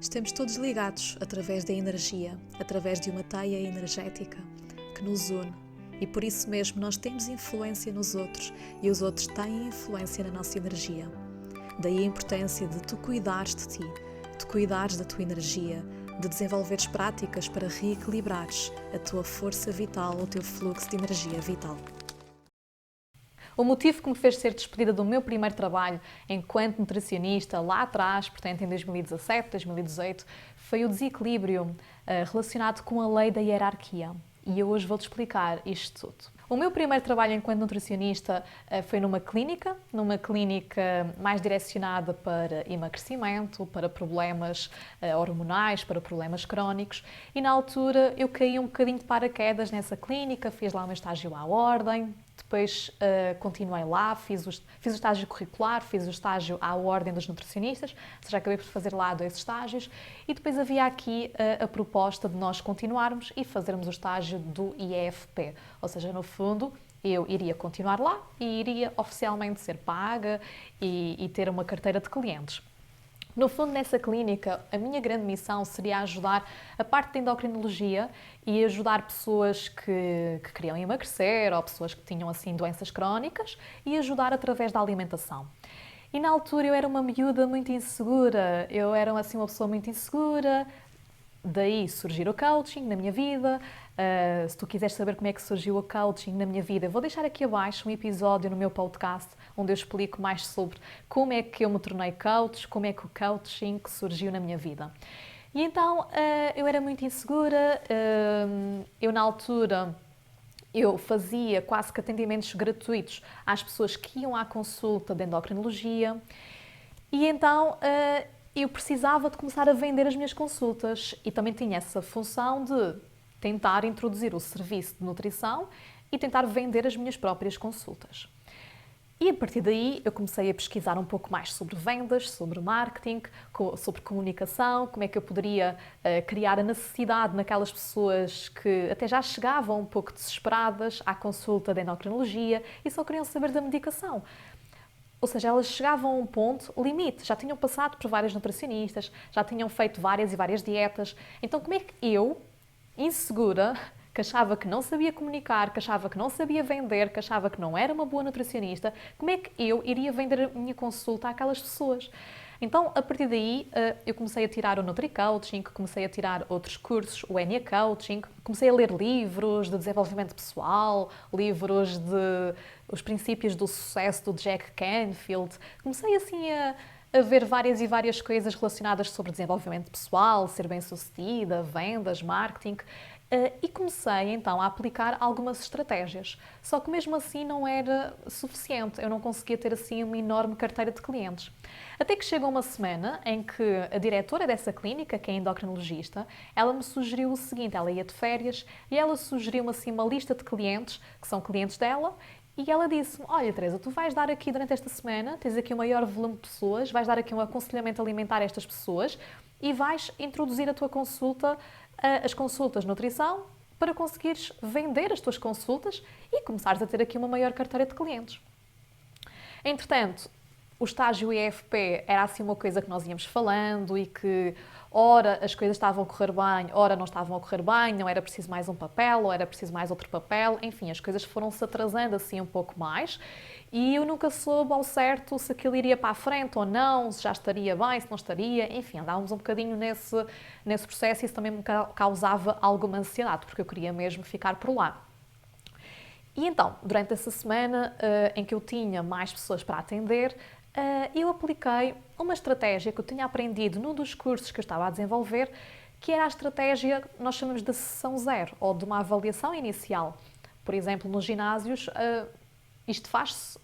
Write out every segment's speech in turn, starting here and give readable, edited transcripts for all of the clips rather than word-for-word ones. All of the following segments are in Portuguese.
Estamos todos ligados através da energia, através de uma teia energética que nos une. E por isso mesmo nós temos influência nos outros e os outros têm influência na nossa energia. Daí a importância de tu cuidares de ti, de cuidares da tua energia, de desenvolveres práticas para reequilibrares a tua força vital, o teu fluxo de energia vital. O motivo que me fez ser despedida do meu primeiro trabalho enquanto nutricionista lá atrás, portanto em 2017, 2018, foi o desequilíbrio relacionado com a lei da hierarquia. E eu hoje vou-te explicar isto tudo. O meu primeiro trabalho enquanto nutricionista foi numa clínica mais direcionada para emagrecimento, para problemas hormonais, para problemas crónicos, e na altura eu caí um bocadinho de paraquedas nessa clínica, fiz lá o meu estágio à ordem, depois continuei lá, fiz o estágio curricular, fiz o estágio à ordem dos nutricionistas, ou seja, acabei por fazer lá 2 estágios, e depois havia aqui a proposta de nós continuarmos e fazermos o estágio do IEFP, ou seja, no fundo, eu iria continuar lá e iria oficialmente ser paga e ter uma carteira de clientes. No fundo, nessa clínica, a minha grande missão seria ajudar a parte da endocrinologia e ajudar pessoas que queriam emagrecer ou pessoas que tinham assim doenças crónicas e ajudar através da alimentação. E na altura eu era uma miúda muito insegura, eu era assim uma pessoa muito insegura, daí surgir o coaching na minha vida. Se tu quiseres saber como é que surgiu o coaching na minha vida, vou deixar aqui abaixo um episódio no meu podcast onde eu explico mais sobre como é que eu me tornei coach, como é que o coaching surgiu na minha vida. E então eu era muito insegura, eu na altura eu fazia quase que atendimentos gratuitos às pessoas que iam à consulta de endocrinologia e então eu precisava de começar a vender as minhas consultas e também tinha essa função de tentar introduzir o serviço de nutrição e tentar vender as minhas próprias consultas. E a partir daí eu comecei a pesquisar um pouco mais sobre vendas, sobre marketing, sobre comunicação, como é que eu poderia criar a necessidade naquelas pessoas que até já chegavam um pouco desesperadas à consulta de endocrinologia e só queriam saber da medicação. Ou seja, elas chegavam a um ponto limite, já tinham passado por vários nutricionistas, já tinham feito várias e várias dietas. Então como é que eu, insegura, que achava que não sabia comunicar, que achava que não sabia vender, que achava que não era uma boa nutricionista, como é que eu iria vender a minha consulta àquelas pessoas? Então, a partir daí, eu comecei a tirar o Nutri-Coaching, comecei a tirar outros cursos, o Enia Coaching, comecei a ler livros de desenvolvimento pessoal, livros de Os Princípios do Sucesso do Jack Canfield. Comecei assim a ver várias e várias coisas relacionadas sobre desenvolvimento pessoal, ser bem-sucedida, vendas, marketing. E comecei então a aplicar algumas estratégias. Só que mesmo assim não era suficiente, eu não conseguia ter assim uma enorme carteira de clientes. Até que chegou uma semana em que a diretora dessa clínica, que é endocrinologista, ela me sugeriu o seguinte, ela ia de férias e ela sugeriu-me assim uma lista de clientes, que são clientes dela, e ela disse-me, olha Teresa, tu vais dar aqui durante esta semana, tens aqui um maior volume de pessoas, vais dar aqui um aconselhamento alimentar a estas pessoas e vais introduzir a tua consulta, as consultas de nutrição, para conseguires vender as tuas consultas e começares a ter aqui uma maior carteira de clientes. Entretanto, o estágio IFP era assim uma coisa que nós íamos falando e que ora as coisas estavam a correr bem, ora não estavam a correr bem, não era preciso mais um papel, ou era preciso mais outro papel, enfim, as coisas foram-se atrasando assim um pouco mais e eu nunca soube ao certo se aquilo iria para a frente ou não, se já estaria bem, se não estaria, enfim, andávamos um bocadinho nesse processo e isso também me causava alguma ansiedade, porque eu queria mesmo ficar por lá. E então, durante essa semana em que eu tinha mais pessoas para atender, eu apliquei uma estratégia que eu tinha aprendido num dos cursos que eu estava a desenvolver, que era a estratégia que nós chamamos de sessão zero, ou de uma avaliação inicial. Por exemplo, nos ginásios, isto faz-se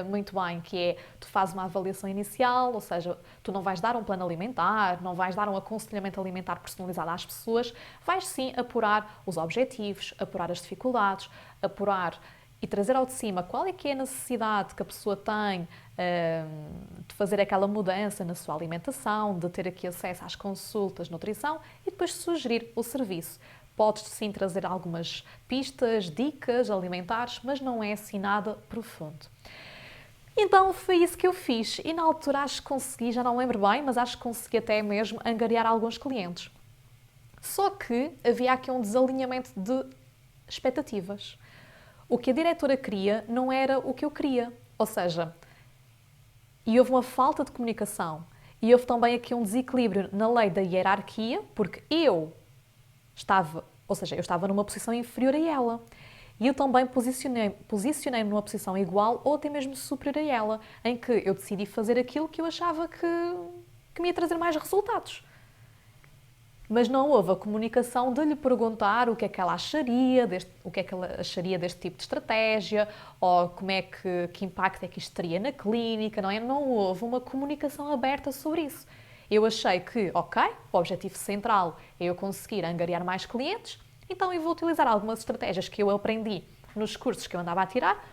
muito bem, que é, tu fazes uma avaliação inicial, ou seja, tu não vais dar um plano alimentar, não vais dar um aconselhamento alimentar personalizado às pessoas, vais sim apurar os objetivos, apurar as dificuldades, apurar e trazer ao de cima qual é que é a necessidade que a pessoa tem de fazer aquela mudança na sua alimentação, de ter aqui acesso às consultas de nutrição e depois sugerir o serviço. Podes sim trazer algumas pistas, dicas alimentares, mas não é assim nada profundo. Então foi isso que eu fiz e na altura acho que consegui, já não lembro bem, mas acho que consegui até mesmo angariar alguns clientes. Só que havia aqui um desalinhamento de expectativas. O que a diretora queria não era o que eu queria. Ou seja, e houve uma falta de comunicação. E houve também aqui um desequilíbrio na lei da hierarquia, porque eu estava numa posição inferior a ela. E eu também posicionei-me numa posição igual ou até mesmo superior a ela, em que eu decidi fazer aquilo que eu achava que me ia trazer mais resultados. Mas não houve a comunicação de lhe perguntar o que é que ela acharia deste tipo de estratégia, ou como é que impacto é que isto teria na clínica, não é? Não houve uma comunicação aberta sobre isso. Eu achei que, ok, o objetivo central é eu conseguir angariar mais clientes, então eu vou utilizar algumas estratégias que eu aprendi nos cursos que eu andava a tirar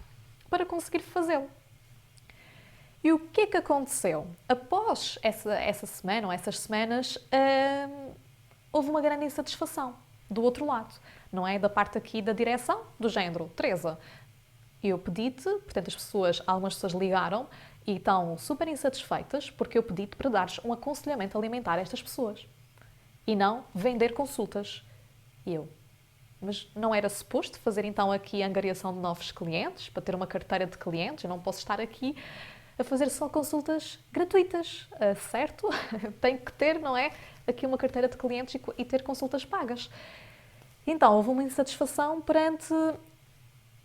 para conseguir fazê-lo. E o que é que aconteceu? Após essa semana ou essas semanas, houve uma grande insatisfação do outro lado, não é? Da parte aqui da direção, do género, Teresa, eu pedi-te, portanto algumas pessoas ligaram e estão super insatisfeitas porque eu pedi-te para dares um aconselhamento alimentar a estas pessoas e não vender consultas. E eu, mas não era suposto fazer então aqui a angariação de novos clientes, para ter uma carteira de clientes? Eu não posso estar aqui a fazer só consultas gratuitas, certo? Tenho que ter, não é? Aqui uma carteira de clientes e ter consultas pagas. Então, houve uma insatisfação perante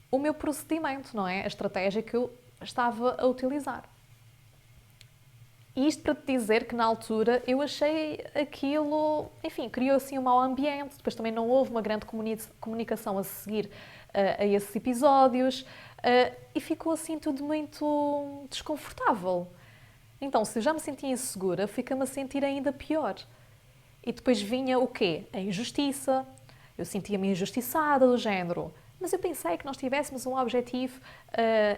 o meu procedimento, não é? A estratégia que eu estava a utilizar. E isto para te dizer que na altura eu achei aquilo, enfim, criou assim um mau ambiente, depois também não houve uma grande comunicação a seguir a esses episódios e ficou assim tudo muito desconfortável. Então, se eu já me sentia insegura, fica-me a sentir ainda pior. E depois vinha o quê? A injustiça. Eu sentia-me injustiçada do género. Mas eu pensei que nós tivéssemos um objetivo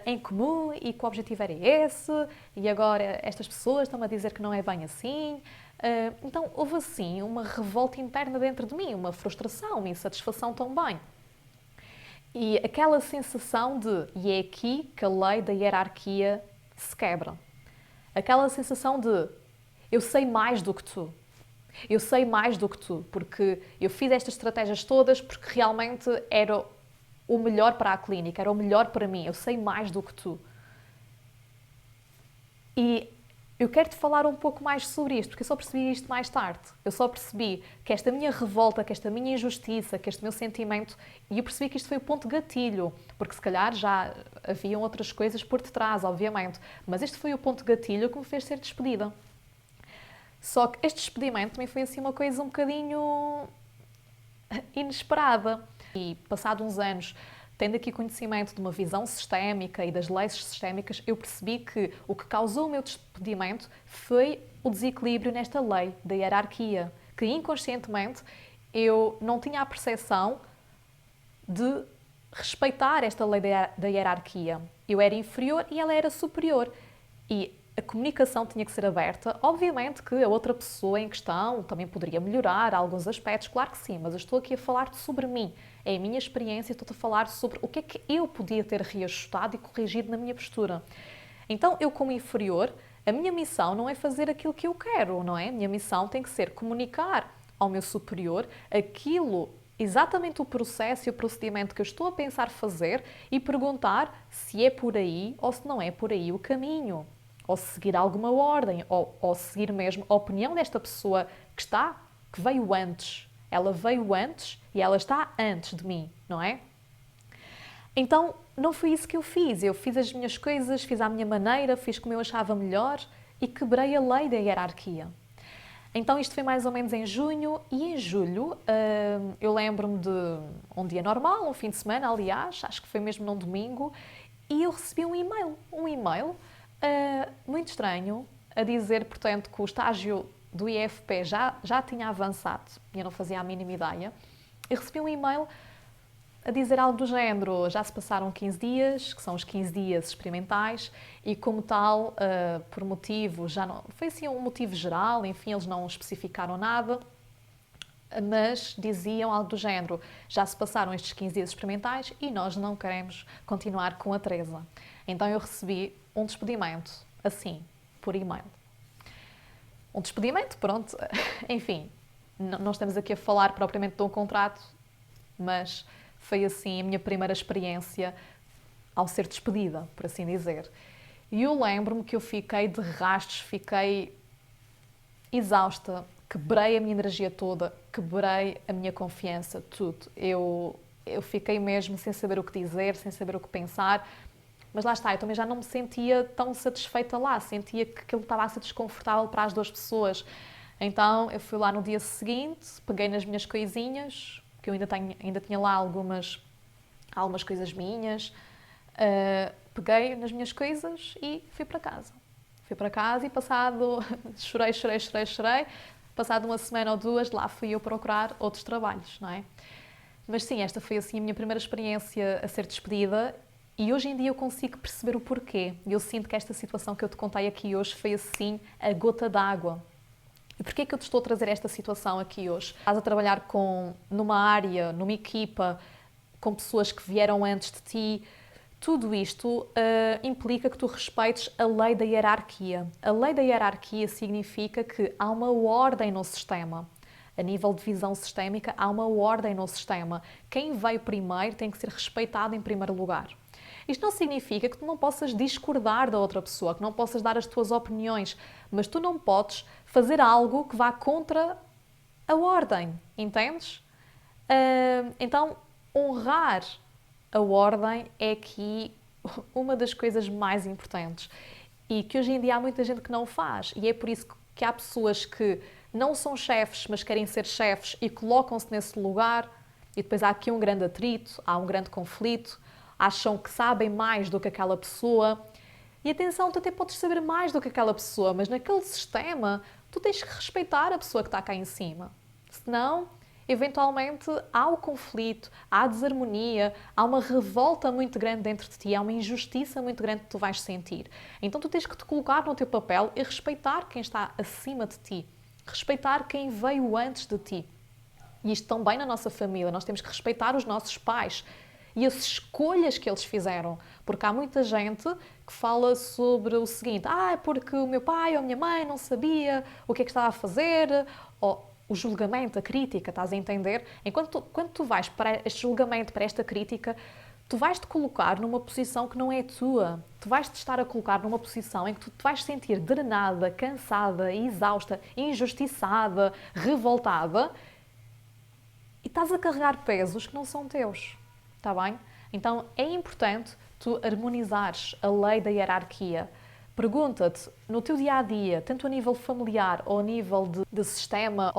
em comum e que o objetivo era esse, e agora estas pessoas estão a dizer que não é bem assim. Então houve assim uma revolta interna dentro de mim, uma frustração, uma insatisfação também. E aquela sensação e é aqui que a lei da hierarquia se quebra. Aquela sensação de eu sei mais do que tu. Eu sei mais do que tu, porque eu fiz estas estratégias todas porque realmente era o melhor para a clínica, era o melhor para mim, eu sei mais do que tu. E eu quero-te falar um pouco mais sobre isto, porque eu só percebi isto mais tarde. Eu só percebi que esta minha revolta, que esta minha injustiça, que este meu sentimento, e eu percebi que isto foi o ponto de gatilho, porque se calhar já haviam outras coisas por detrás, obviamente, mas este foi o ponto de gatilho que me fez ser despedida. Só que este despedimento também foi assim uma coisa um bocadinho inesperada. E passado uns anos, tendo aqui conhecimento de uma visão sistémica e das leis sistémicas, eu percebi que o que causou o meu despedimento foi o desequilíbrio nesta lei da hierarquia, que inconscientemente eu não tinha a percepção de respeitar esta lei da hierarquia. Eu era inferior e ela era superior. E a comunicação tinha que ser aberta. Obviamente que a outra pessoa em questão também poderia melhorar alguns aspectos, claro que sim, mas eu estou aqui a falar sobre mim. É a minha experiência, estou a falar sobre o que é que eu podia ter reajustado e corrigido na minha postura. Então, eu como inferior, a minha missão não é fazer aquilo que eu quero, não é? A minha missão tem que ser comunicar ao meu superior aquilo, exatamente o processo e o procedimento que eu estou a pensar fazer e perguntar se é por aí ou se não é por aí o caminho. Ou seguir alguma ordem, ou seguir mesmo a opinião desta pessoa que veio antes. Ela veio antes e ela está antes de mim, não é? Então, não foi isso que eu fiz. Eu fiz as minhas coisas, fiz à minha maneira, fiz como eu achava melhor e quebrei a lei da hierarquia. Então, isto foi mais ou menos em junho e em julho eu lembro-me de um dia normal, um fim de semana, aliás, acho que foi mesmo num domingo, e eu recebi um e-mail muito estranho, a dizer, portanto, que o estágio do IFP já tinha avançado e eu não fazia a mínima ideia. Eu recebi um e-mail a dizer algo do género, já se passaram 15 dias, que são os 15 dias experimentais, e como tal, por motivo, já não, foi assim um motivo geral, enfim, eles não especificaram nada, mas diziam algo do género: já se passaram estes 15 dias experimentais e nós não queremos continuar com a Teresa. Então eu recebi um despedimento, assim, por e-mail. Um despedimento, pronto, enfim, não estamos aqui a falar propriamente de um contrato, mas foi assim a minha primeira experiência ao ser despedida, por assim dizer. E eu lembro-me que eu fiquei de rastos, fiquei exausta, quebrei a minha energia toda, quebrei a minha confiança, tudo. Eu fiquei mesmo sem saber o que dizer, sem saber o que pensar, mas lá está, eu também já não me sentia tão satisfeita lá, sentia que aquilo estava a ser desconfortável para as duas pessoas. Então eu fui lá no dia seguinte, peguei nas minhas coisinhas, que eu ainda tinha lá algumas coisas minhas, peguei nas minhas coisas e fui para casa. Fui para casa e passado, chorei, passado uma semana ou duas, lá fui eu procurar outros trabalhos, não é? Mas sim, esta foi assim a minha primeira experiência a ser despedida e hoje em dia eu consigo perceber o porquê. Eu sinto que esta situação que eu te contei aqui hoje foi assim a gota d'água. E porquê é que eu te estou a trazer esta situação aqui hoje? Estás a trabalhar numa área, numa equipa, com pessoas que vieram antes de ti. Tudo isto implica que tu respeites a lei da hierarquia. A lei da hierarquia significa que há uma ordem no sistema. A nível de visão sistémica, há uma ordem no sistema. Quem veio primeiro tem que ser respeitado em primeiro lugar. Isto não significa que tu não possas discordar da outra pessoa, que não possas dar as tuas opiniões, mas tu não podes fazer algo que vá contra a ordem, entendes? Então, honrar a ordem é aqui uma das coisas mais importantes e que hoje em dia há muita gente que não faz, e é por isso que há pessoas que não são chefes, mas querem ser chefes e colocam-se nesse lugar, e depois há aqui um grande atrito, há um grande conflito, acham que sabem mais do que aquela pessoa. E atenção, tu até podes saber mais do que aquela pessoa, mas naquele sistema tu tens que respeitar a pessoa que está cá em cima. Senão, eventualmente, há o conflito, há a desarmonia, há uma revolta muito grande dentro de ti, há uma injustiça muito grande que tu vais sentir. Então tu tens que te colocar no teu papel e respeitar quem está acima de ti. Respeitar quem veio antes de ti. E isto também na nossa família, nós temos que respeitar os nossos pais e as escolhas que eles fizeram. Porque há muita gente que fala sobre o seguinte: porque o meu pai ou a minha mãe não sabia o que é que estava a fazer, ou o julgamento, a crítica, estás a entender? Quando tu vais para este julgamento, para esta crítica, tu vais-te colocar numa posição que não é tua. Tu vais-te estar a colocar numa posição em que tu te vais sentir drenada, cansada, exausta, injustiçada, revoltada, e estás a carregar pesos que não são teus. Está bem? Então é importante tu harmonizares a lei da hierarquia. Pergunta-te, no teu dia-a-dia, tanto a nível familiar ou a nível de sistema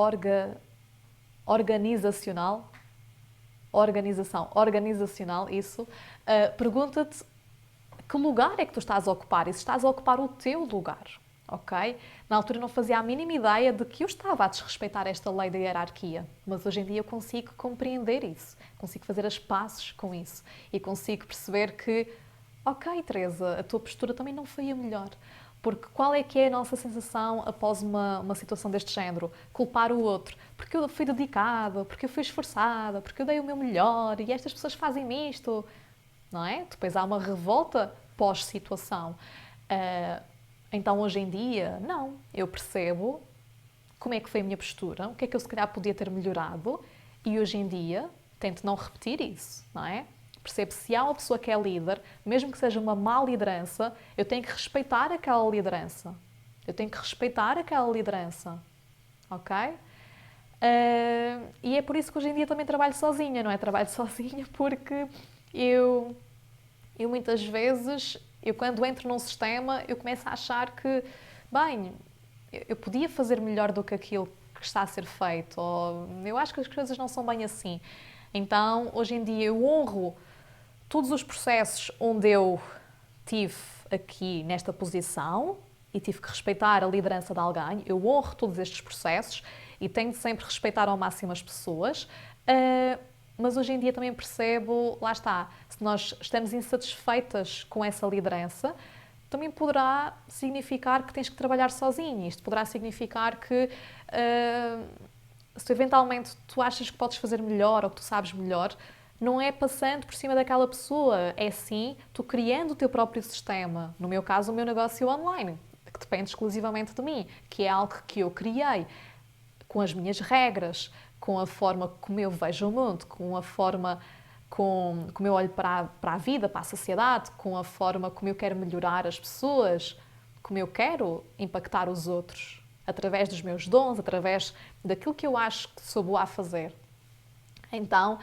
organizacional, isso, pergunta-te que lugar é que tu estás a ocupar e se estás a ocupar o teu lugar, ok? Na altura não fazia a mínima ideia de que eu estava a desrespeitar esta lei da hierarquia, mas hoje em dia eu consigo compreender isso, consigo fazer as pazes com isso e consigo perceber que, ok, Teresa, a tua postura também não foi a melhor. Porque qual é que é a nossa sensação após uma situação deste género? Culpar o outro. Porque eu fui dedicada, porque eu fui esforçada, porque eu dei o meu melhor e estas pessoas fazem isto, não é? Depois há uma revolta pós-situação. Então, hoje em dia, não. Eu percebo como é que foi a minha postura, o que é que eu se calhar podia ter melhorado e hoje em dia tento não repetir isso, não é? Percebo se há uma pessoa que é líder, mesmo que seja uma má liderança, eu tenho que respeitar aquela liderança. Ok? E é por isso que hoje em dia também trabalho sozinha, não é? Trabalho sozinha porque eu muitas vezes, quando entro num sistema, eu começo a achar que, bem, eu podia fazer melhor do que aquilo que está a ser feito, ou eu acho que as coisas não são bem assim. Então, hoje em dia, eu honro todos os processos onde eu tive aqui nesta posição e tive que respeitar a liderança de alguém. Eu honro todos estes processos e tenho de sempre respeitar ao máximo as pessoas. Mas hoje em dia também percebo, lá está, se nós estamos insatisfeitas com essa liderança, também poderá significar que tens que trabalhar sozinho. Isto poderá significar que se tu eventualmente tu achas que podes fazer melhor ou que tu sabes melhor, não é passando por cima daquela pessoa, é sim tu criando o teu próprio sistema. No meu caso, o meu negócio online, que depende exclusivamente de mim, que é algo que eu criei, com as minhas regras, com a forma como eu vejo o mundo, com a forma como eu olho para a vida, para a sociedade, com a forma como eu quero melhorar as pessoas, como eu quero impactar os outros, através dos meus dons, através daquilo que eu acho que sou boa a fazer. Então,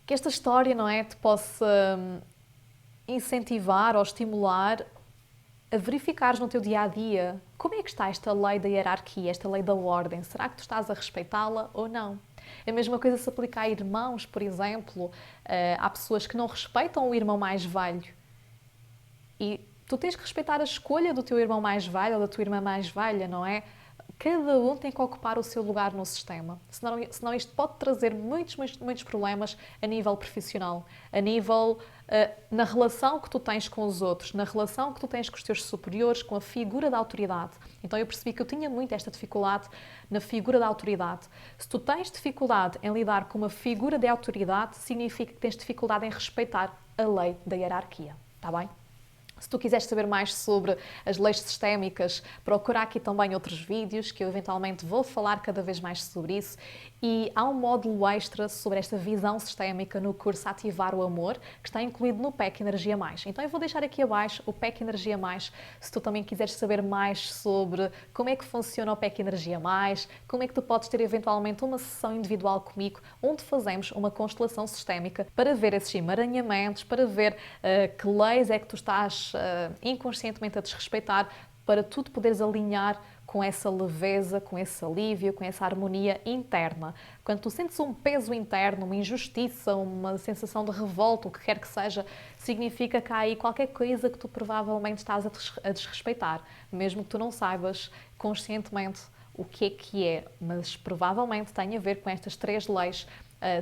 que esta história, não é, te possa incentivar ou estimular a verificares no teu dia-a-dia como é que está esta lei da hierarquia, esta lei da ordem. Será que tu estás a respeitá-la ou não? A mesma coisa se aplica a irmãos, por exemplo. Há pessoas que não respeitam o irmão mais velho. E tu tens que respeitar a escolha do teu irmão mais velho ou da tua irmã mais velha, não é? Cada um tem que ocupar o seu lugar no sistema. Senão isto pode trazer muitos problemas a nível profissional, a nível na relação que tu tens com os outros, na relação que tu tens com os teus superiores, com a figura da autoridade. Então eu percebi que eu tinha muito esta dificuldade na figura da autoridade. Se tu tens dificuldade em lidar com uma figura de autoridade, significa que tens dificuldade em respeitar a lei da hierarquia. Está bem? Se tu quiseres saber mais sobre as leis sistémicas, procura aqui também outros vídeos que eu eventualmente vou falar cada vez mais sobre isso. E há um módulo extra sobre esta visão sistémica no curso Ativar o Amor, que está incluído no PEC Energia Mais. Então eu vou deixar aqui abaixo o PEC Energia Mais, se tu também quiseres saber mais sobre como é que funciona o PEC Energia Mais, como é que tu podes ter eventualmente uma sessão individual comigo, onde fazemos uma constelação sistémica para ver esses emaranhamentos, para ver que leis é que tu estás inconscientemente a desrespeitar, para tu te poderes alinhar com essa leveza, com esse alívio, com essa harmonia interna. Quando tu sentes um peso interno, uma injustiça, uma sensação de revolta, o que quer que seja, significa que há aí qualquer coisa que tu provavelmente estás a desrespeitar, mesmo que tu não saibas conscientemente o que é, mas provavelmente tem a ver com estas 3 leis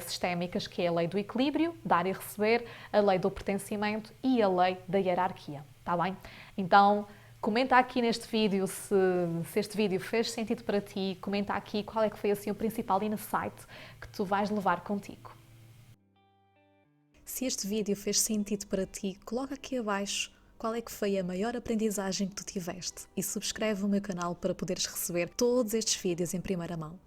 sistémicas, que é a lei do equilíbrio, dar e receber, a lei do pertencimento e a lei da hierarquia. Está bem? Então, comenta aqui neste vídeo se este vídeo fez sentido para ti, comenta aqui qual é que foi assim o principal insight que tu vais levar contigo. Se este vídeo fez sentido para ti, coloca aqui abaixo qual é que foi a maior aprendizagem que tu tiveste e subscreve o meu canal para poderes receber todos estes vídeos em primeira mão.